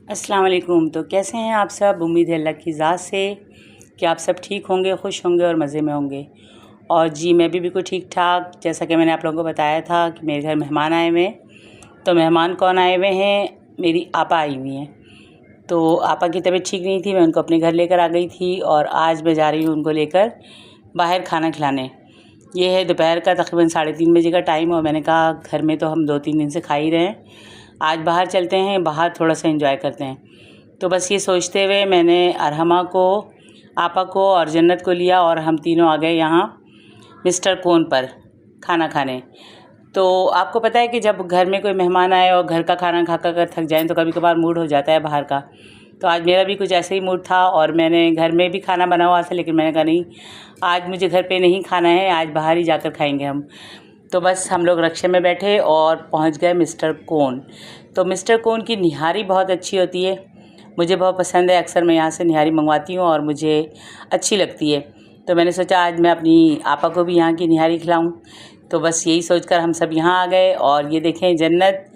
अस्सलाम वालेकुम। तो कैसे हैं आप सब? उम्मीद है अल्लाह की ज़ात से कि आप सब ठीक होंगे, खुश होंगे और मज़े में होंगे। और जी मैं भी बिल्कुल ठीक ठाक। जैसा कि मैंने आप लोगों को बताया था कि मेरे घर मेहमान आए हुए हैं। तो मेहमान कौन आए हुए हैं? मेरी आपा आई हुई हैं। तो आपा की तबीयत ठीक नहीं थी, मैं उनको अपने घर लेकर आ गई थी और आज मैं जा रही हूँ उनको लेकर बाहर खाना खिलाने। ये है दोपहर का तकरीबन 3:30 बजे का टाइम और मैंने कहा घर में तो हम 2-3 दिन से खा ही रहे हैं, आज बाहर चलते हैं, बाहर थोड़ा सा एंजॉय करते हैं। तो बस ये सोचते हुए मैंने अरहमा को, आपा को और जन्नत को लिया और हम तीनों आ गए यहाँ मिस्टर कोन पर खाना खाने। तो आपको पता है कि जब घर में कोई मेहमान आए और घर का खाना खा कर थक जाएं तो कभी कभार मूड हो जाता है बाहर का। तो आज मेरा भी कुछ ऐसे ही मूड था और मैंने घर में भी खाना बना हुआ था, लेकिन मैंने कहा नहीं, आज मुझे घर पे नहीं खाना है, आज बाहर ही जाकर खाएंगे हम। तो बस हम लोग रिक्शे में बैठे और पहुंच गए मिस्टर कोन। तो मिस्टर कोन की निहारी बहुत अच्छी होती है, मुझे बहुत पसंद है। अक्सर मैं यहाँ से निहारी मंगवाती हूँ और मुझे अच्छी लगती है। तो मैंने सोचा आज मैं अपनी आपा को भी यहाँ की निहारी खिलाऊँ। तो बस यही सोचकर हम सब यहाँ आ गए। और ये देखें जन्नत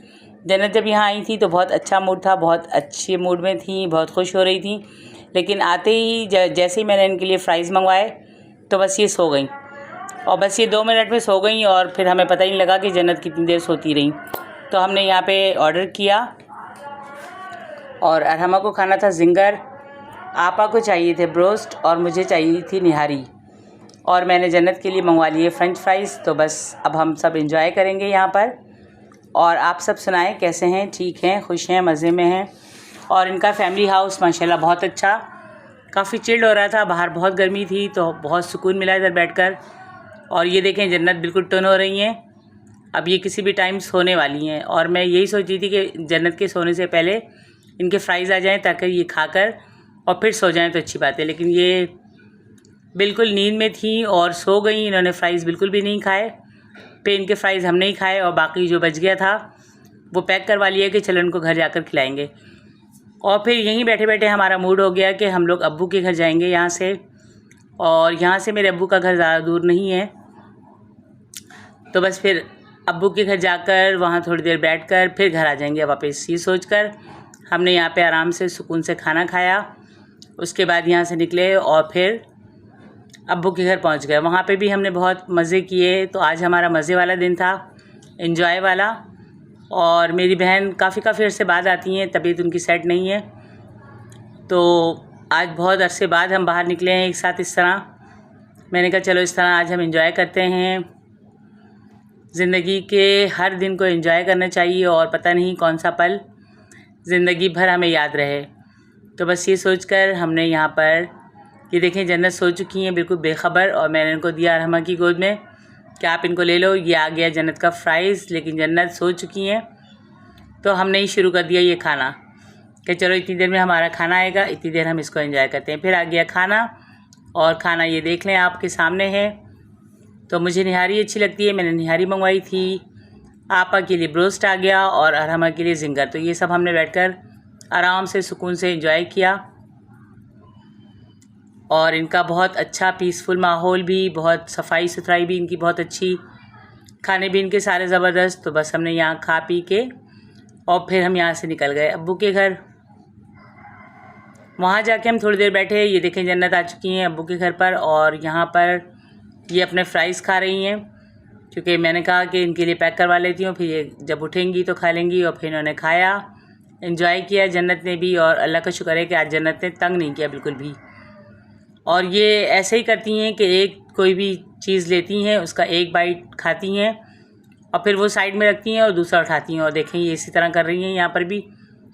जब यहाँ आई थी तो बहुत अच्छा मूड था, बहुत अच्छे मूड में थी, बहुत खुश हो रही थी। लेकिन आते ही जैसे ही मैंने इनके लिए फ़्राइज़ मंगवाए तो बस ये सो गई और बस ये 2 मिनट में सो गई और फिर हमें पता ही नहीं लगा कि जन्नत कितनी देर सोती रही। तो हमने यहाँ पे ऑर्डर किया और अरहमा को खाना था ज़िंगर, आपा को चाहिए थे ब्रोस्ट और मुझे चाहिए थी निहारी, और मैंने जन्नत के लिए मंगवा लिए फ़्रेंच फ्राइज़। तो बस अब हम सब एंजॉय करेंगे यहाँ पर। और आप सब सुनाएं कैसे हैं? ठीक हैं, खुश हैं, मज़े में हैं? और इनका फैमिली हाउस माशाल्लाह बहुत अच्छा, काफ़ी चिल्ड हो रहा था, बाहर बहुत गर्मी थी तो बहुत सुकून मिला इधर बैठकर। और ये देखें जन्नत बिल्कुल टन हो रही हैं, अब ये किसी भी टाइम सोने वाली हैं। और मैं यही सोच रही थी कि जन्नत के सोने से पहले इनके फ़्राइज़ आ जाएं ताकि ये खाकर और फिर सो जाएं तो अच्छी बात है। लेकिन ये बिल्कुल नींद में थी और सो गई, इन्होंने फ़्राइज़ बिल्कुल भी नहीं खाए। पे इनके फ़्राइज़ हमने ही खाए और बाकी जो बच गया था वो पैक करवा लिया कि चलो इनको घर जाकर खिलाएंगे। और फिर यहीं बैठे बैठे हमारा मूड हो गया कि हम लोग अब्बू के घर जाएंगे यहाँ से, और यहाँ से मेरे अब्बू का घर ज़्यादा दूर नहीं है। तो बस फिर अब्बू के घर जाकर वहाँ थोड़ी देर बैठकर फिर घर आ जाएंगे वापस। ये सोचकर हमने यहाँ पे आराम से सुकून से खाना खाया। उसके बाद यहाँ से निकले और फिर अब्बू के घर पहुँच गए। वहाँ पे भी हमने बहुत मज़े किए। तो आज हमारा मज़े वाला दिन था, एंजॉय वाला। और मेरी बहन काफ़ी अरसे बाद आती हैं, तबीयत उनकी सेट नहीं है, तो आज बहुत अरसे बाद हम बाहर निकले हैं एक साथ इस तरह। मैंने कहा चलो इस तरह आज हम एंजॉय करते हैं। ज़िंदगी के हर दिन को एंजॉय करना चाहिए और पता नहीं कौन सा पल ज़िंदगी भर हमें याद रहे। तो बस ये सोचकर हमने यहाँ पर, ये देखें जन्नत सो चुकी हैं बिल्कुल बेखबर, और मैंने इनको दिया अरहमा की गोद में कि आप इनको ले लो। ये आ गया जन्नत का फ़्राइज़, लेकिन जन्नत सो चुकी हैं। तो हमने ही शुरू कर दिया ये खाना कि चलो इतनी देर में हमारा खाना आएगा, इतनी देर हम इसको एंजॉय करते हैं। फिर आ गया खाना, और खाना ये देख लें आपके सामने है। तो मुझे निहारी अच्छी लगती है, मैंने निहारी मंगवाई थी। आपा के लिए ब्रोस्ट आ गया और अरहमा के लिए ज़िंगर। तो ये सब हमने बैठकर आराम से सुकून से एंजॉय किया। और इनका बहुत अच्छा पीसफुल माहौल भी, बहुत सफाई सुथराई भी इनकी बहुत अच्छी, खाने भी इनके सारे ज़बरदस्त। तो बस हमने यहाँ खा पी के और फिर हम यहाँ से निकल गए अब्बू के घर। वहाँ जाके हम थोड़ी देर बैठे। ये देखें जन्नत आ चुकी हैं अब्बू के घर पर और यहाँ पर ये अपने फ़्राइज़ खा रही हैं, क्योंकि मैंने कहा कि इनके लिए पैक करवा लेती हूँ, फिर ये जब उठेंगी तो खा लेंगी। और फिर इन्होंने खाया, एंजॉय किया जन्नत ने भी, और अल्लाह का शुक्र है कि आज जन्नत ने तंग नहीं किया बिल्कुल भी। और ये ऐसे ही करती हैं कि एक कोई भी चीज़ लेती हैं, उसका एक बाइट खाती हैं और फिर वो साइड में रखती हैं और दूसरा उठाती हैं। और देखें ये इसी तरह कर रही हैं यहाँ पर भी,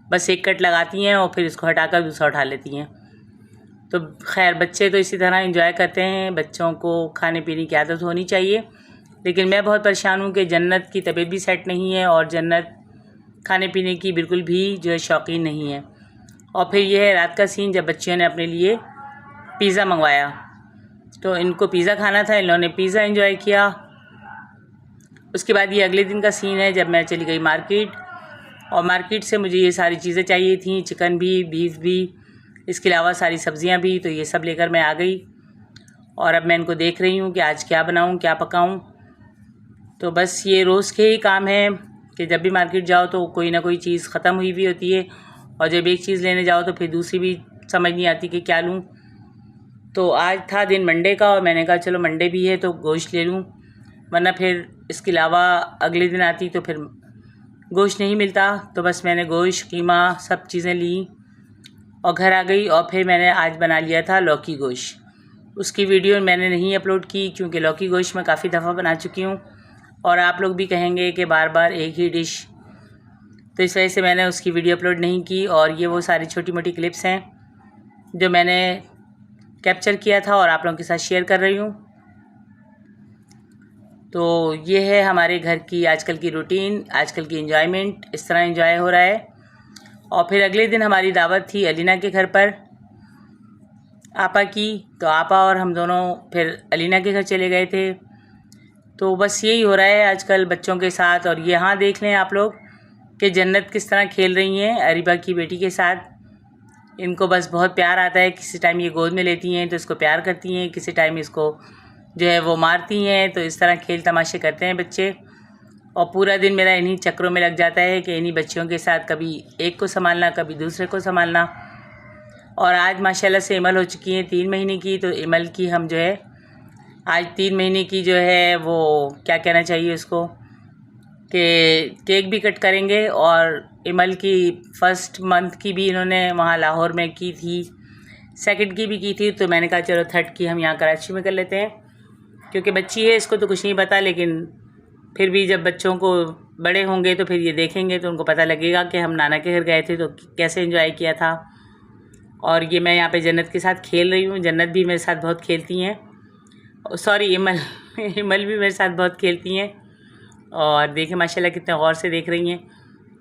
बस एक कट लगाती हैं और फिर इसको हटाकर दूसरा उठा लेती हैं। तो खैर बच्चे तो इसी तरह एंजॉय करते हैं, बच्चों को खाने पीने की आदत होनी चाहिए। लेकिन मैं बहुत परेशान हूँ कि जन्नत की तबीयत भी सेट नहीं है और जन्नत खाने पीने की बिल्कुल भी जो है शौकीन नहीं है। और फिर यह है रात का सीन, जब बच्चियों ने अपने लिए पिज़्ज़ा मंगवाया। तो इनको पिज़्ज़ा खाना था, इन्होंने पिज़्ज़ा एंजॉय किया। उसके बाद ये अगले दिन का सीन है, जब मैं चली गई मार्केट, और मार्केट से मुझे ये सारी चीज़ें चाहिए थी, चिकन भी, बीफ भी, इसके अलावा सारी सब्ज़ियाँ भी। तो ये सब लेकर मैं आ गई और अब मैं इनको देख रही हूँ कि आज क्या बनाऊँ, क्या पकाऊँ। तो बस ये रोज़ के ही काम है कि जब भी मार्केट जाओ तो कोई ना कोई चीज़ ख़त्म हुई भी होती है और जब एक चीज़ लेने जाओ तो फिर दूसरी भी समझ नहीं आती कि क्या लूँ। तो आज था दिन मंडे का और मैंने कहा चलो मंडे भी है तो गोश्त ले लूँ, वरना फिर इसके अलावा अगले दिन आती तो फिर गोश्त नहीं मिलता। तो बस मैंने गोश्त, कीमा सब चीज़ें ली और घर आ गई। और फिर मैंने आज बना लिया था लौकी गोश्त। उसकी वीडियो मैंने नहीं अपलोड की क्योंकि लौकी गोश्त मैं काफ़ी दफ़ा बना चुकी हूँ और आप लोग भी कहेंगे कि बार बार एक ही डिश, तो इस वजह से मैंने उसकी वीडियो अपलोड नहीं की। और ये वो सारी छोटी मोटी क्लिप्स हैं जो मैंने कैप्चर किया था और आप लोगों के साथ शेयर कर रही हूँ। तो ये है हमारे घर की आजकल की रूटीन, आजकल की एंजॉयमेंट, इस तरह एंजॉय हो रहा है। और फिर अगले दिन हमारी दावत थी अलीना के घर पर, आपा की। तो आपा और हम दोनों फिर अलीना के घर चले गए थे। तो बस यही हो रहा है आजकल बच्चों के साथ। और यहाँ देख लें आप लोग कि जन्नत किस तरह खेल रही हैं अरीबा की बेटी के साथ। इनको बस बहुत प्यार आता है, किसी टाइम ये गोद में लेती हैं तो इसको प्यार करती हैं, किसी टाइम इसको जो है वो मारती हैं। तो इस तरह खेल तमाशे करते हैं बच्चे। और पूरा दिन मेरा इन्हीं चक्रों में लग जाता है कि इन्हीं बच्चियों के साथ कभी एक को संभालना, कभी दूसरे को संभालना। और आज माशाल्लाह से इमल हो चुकी हैं 3 महीने की। तो इमल की हम जो है आज 3 महीने की जो है वो क्या कहना चाहिए उसको, कि केक भी कट करेंगे। और इमल की फ़र्स्ट मंथ की भी इन्होंने वहाँ लाहौर में की थी, सेकंड की भी की थी। तो मैंने कहा चलो थर्ड की हम यहाँ कराची में कर लेते हैं, क्योंकि बच्ची है इसको तो कुछ नहीं पता, लेकिन फिर भी जब बच्चों को बड़े होंगे तो फिर ये देखेंगे तो उनको पता लगेगा कि हम नाना के घर गए थे तो कैसे एंजॉय किया था। और ये मैं यहाँ पे जन्नत के साथ खेल रही हूँ। जन्नत भी मेरे साथ बहुत खेलती हैं, सॉरी इमल इमल भी मेरे साथ बहुत खेलती हैं। और देखें माशाल्लाह कितने गौर से देख रही हैं।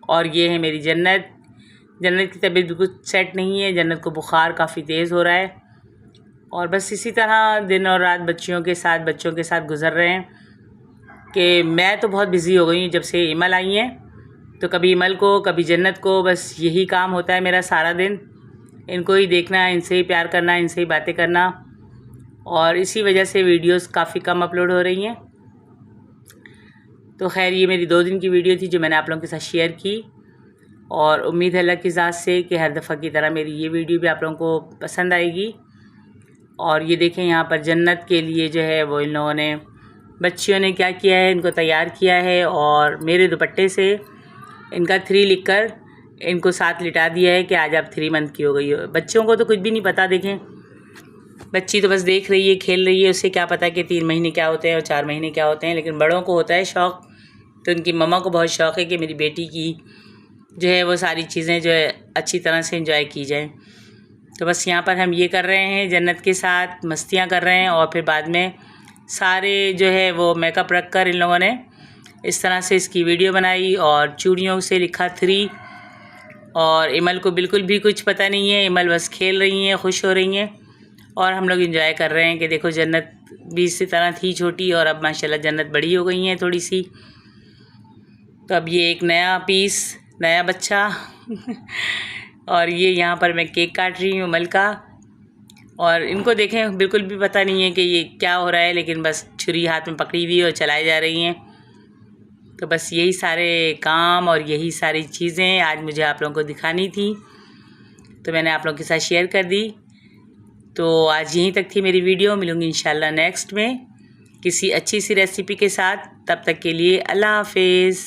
और ये है मेरी जन्नत। जन्नत की तबीयत बिल्कुल सेट नहीं है, जन्नत को बुखार काफ़ी तेज़ हो रहा है। और बस इसी तरह दिन और रात बच्चों के साथ गुजर रहे हैं कि मैं तो बहुत बिज़ी हो गई हूँ जब से इमल आई हैं। तो कभी इमल को कभी जन्नत को, बस यही काम होता है मेरा सारा दिन। इनको ही देखना, इनसे ही प्यार करना, इनसे ही बातें करना। और इसी वजह से वीडियोस काफ़ी कम अपलोड हो रही हैं। तो खैर ये मेरी 2 दिन की वीडियो थी जो मैंने आप लोगों के साथ शेयर की। और उम्मीद है अल्लाह की ज़ात से कि हर दफ़ा की तरह मेरी ये वीडियो भी आप लोगों को पसंद आएगी। और ये देखें यहाँ पर जन्नत के लिए जो है वो इन लोगों ने, बच्चियों ने क्या किया है, इनको तैयार किया है और मेरे दुपट्टे से इनका 3 लिखकर इनको साथ लिटा दिया है कि आज आप 3 मंथ की हो गई हो। बच्चों को तो कुछ भी नहीं पता। देखें बच्ची तो बस देख रही है, खेल रही है, उसे क्या पता कि 3 महीने क्या होते हैं और 4 महीने क्या होते हैं। लेकिन बड़ों को होता है शौक़। तो उनकी मम्मा को बहुत शौक़ है कि मेरी बेटी की जो है वो सारी चीज़ें जो है अच्छी तरह से एंजॉय की जाए। तो बस यहाँ पर हम ये कर रहे हैं, जन्नत के साथ मस्तियाँ कर रहे हैं। और फिर बाद में सारे जो है वो मेकअप रख कर इन लोगों ने इस तरह से इसकी वीडियो बनाई और चूड़ियों से लिखा 3। और इमल को बिल्कुल भी कुछ पता नहीं है, इमल बस खेल रही हैं, खुश हो रही हैं। और हम लोग एंजॉय कर रहे हैं कि देखो जन्नत भी इसी तरह थी छोटी और अब माशाल्लाह जन्नत बड़ी हो गई हैं थोड़ी सी। तो अब ये एक नया पीस, नया बच्चा और ये यहाँ पर मैं केक काट रही हूँ इमल का। और इनको देखें बिल्कुल भी पता नहीं है कि ये क्या हो रहा है, लेकिन बस छुरी हाथ में पकड़ी हुई और चलाई जा रही हैं। तो बस यही सारे काम और यही सारी चीज़ें आज मुझे आप लोगों को दिखानी थी, तो मैंने आप लोगों के साथ शेयर कर दी। तो आज यहीं तक थी मेरी वीडियो। मिलूँगी इंशाल्लाह नेक्स्ट में किसी अच्छी सी रेसिपी के साथ। तब तक के लिए अल्लाह हाफिज़।